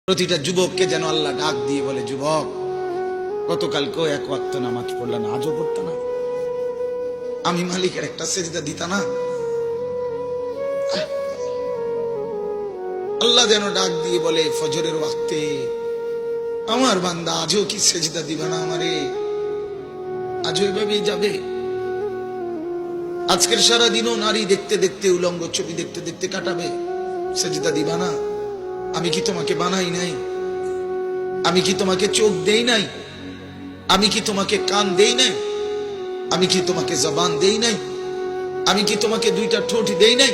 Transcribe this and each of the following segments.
প্রতিটা যুবককে যেন আল্লাহ ডাক দিয়ে বলে, যুবক গতকালকেও এক ওয়াক্ত নামাজ পড়লা না, আজও পড়তা না? আমি মালিকের একটা সেজদা দিতা না? আল্লাহ যেন ডাক দিয়ে বলে ফজরের ওয়াক্তে, আমার বান্দা আজও কি সেজদা দিবা না আমারে? আজও এভাবেই যাবে? আজকের সারা দিনও নারী দেখতে দেখতে, উলঙ্গ ছবি দেখতে দেখতে কাটাবে, সেজদা দিবা না? আমি কি তোমাকে বানাই নাই? আমি কি তোমাকে চোখ দেই নাই? আমি কি তোমাকে কান দেই নাই? আমি কি তোমাকে জবান দেই নাই? আমি কি তোমাকে দুইটা ঠোঁট দেই নাই?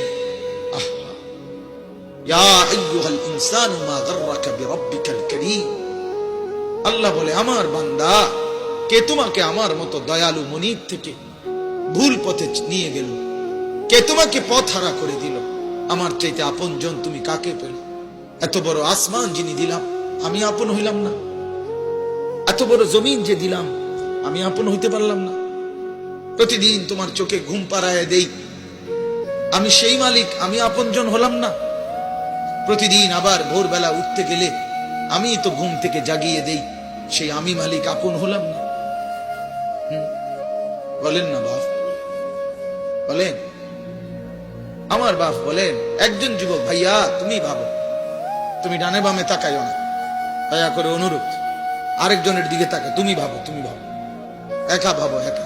ইয়া আইয়ুহাল ইনসানু মা গাররাকা বিরাব্বিকাল কারীম। আল্লাহ বলে, আমার বান্দা, কে তোমাকে আমার মতো দয়ালু মনিব থেকে ভুল পথে নিয়ে গেল? কে তোমাকে পথ হারা করে দিল? আমার চাইতে আপনজন তুমি কাকে পেলে? এত বড় আসমান যিনি দিলাম, আমি আপন হইলাম না? এত বড় জমিন যে দিলাম, আমি আপন হইতে পারলাম না? প্রতিদিন তোমার চোখে ঘুম পাড়ায় দেই, আমি সেই মালিক, আমি আপনজন হলাম না? প্রতিদিন আবার ভোরবেলা উঠতে গেলে আমি তো ঘুম থেকে জাগিয়ে দেই, সেই আমি মালিক, আপন হলাম না? বলেন না বাপ, বলেন। আমার বাপ বলেন, একজন যুবক, ভাইয়া তুমি ভাবো, তুমি ডানে বামে তাকাইও না, দয়া করে অনুরোধ। আরেকজনের দিকে তাকায়, তুমি ভাবো, তুমি ভাবো, একা ভাবো, একা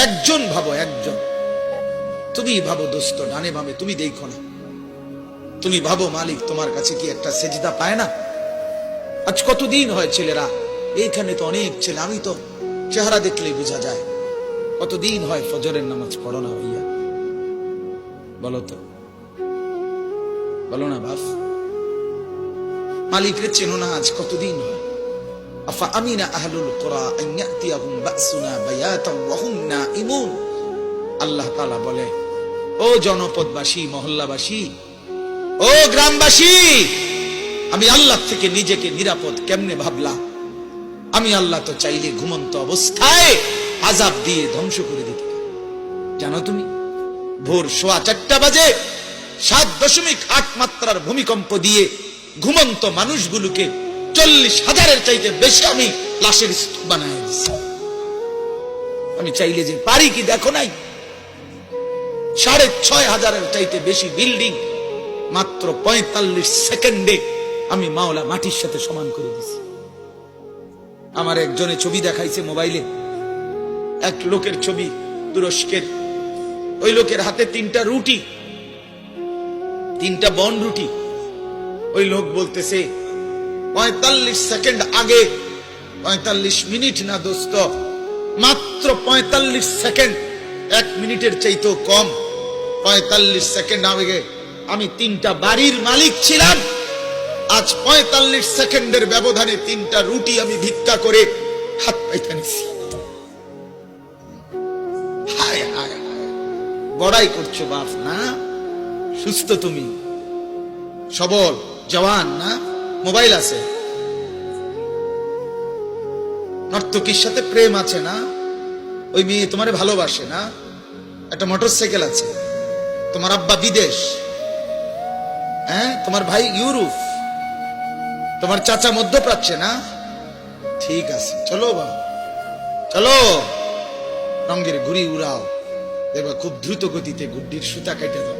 একজন ভাবো, একজন। তুমি ভাবো দোস্ত, ডানে বামে তুমি দেখো না। তুমি ভাবো মালিক তোমার কাছে কি একটা সেজদা পায় না? আজ কতদিন হয় ছেলেরা, এইখানে তো অনেক ছেলে, আমি তো চেহারা দেখলেই বোঝা যায়, কতদিন হয় ফজরের নামাজ পড়ো না ভাইয়া? বলো তো, বলো না বাপ। মালিকরে চেনো না, আজ কতদিন হয়? আফা আমিনা আহলুল কুরা আন ইয়াতিয়াহুম বাসুনা বায়াতান ওয়া হুম নাঈমুন। আল্লাহ তাআলা বলে, ও জনপদবাসী, মহল্লাবাসী, ও গ্রামবাসী, আমি আল্লাহ থেকে নিজেকে নিরাপদ কেমনে ভাবলা? আমি আল্লাহ তো চাইলে ঘুমন্ত অবস্থায় আযাব দিয়ে ধ্বংস করে দিতে। জানো তুমি, ভোর 4:15 বাজে 7.8 মাত্রার ভূমিকম্প দিয়ে ঘুমন্ত মানুষগুলোকে 40,000-এর চাইতে বেশি আমি লাশের স্তূপ বানায় দিচ্ছি। আমি চাইলে যে পারি কি দেখো নাই? 6,500-এর চাইতে বেশি বিল্ডিং মাত্র 45 সেকেন্ডে আমি মাওলা মাটির সাথে সমান করে দিছি। আমার একজনে ছবি দেখাইছে মোবাইলে, এক লোকের ছবি, তুরস্কের। ওই লোকের হাতে 3টা রুটি, 3টা বন রুটি। ওই লোক বলতেছে 45 সেকেন্ড আগে, 45 মিনিট না দোস্ত, মাত্র 45 সেকেন্ড, 1 মিনিটের চাইতেও কম। 45 সেকেন্ড আগে আমি 3টা বাড়ির মালিক ছিলাম। আজ 45 সেকেন্ডের ব্যবধানে 3টা রুটি আমি ভিক্ষা করে হাত পাইতে নিছি। হায় হায় হায়, বড়াই করছো বাপ না? সুস্থ তুমি, সবল, জওয়ান না? মোবাইল আছে, নর্তকীর সাথে প্রেম আছে না? ওই মেয়ে তোমারে ভালোবাসে না? একটা মোটরসাইকেল আছে, তোমার আব্বা বিদেশ, হ্যাঁ, তোমার ভাই ইউরোপ, তোমার চাচা মধ্যপ্রাচ্যে না? ঠিক আছে, চলো বাবা, চলো রঙের ঘুড়ি উড়াও, দেখবা খুব দ্রুত গতিতে গুড্ডির সুতা কেটে দাও।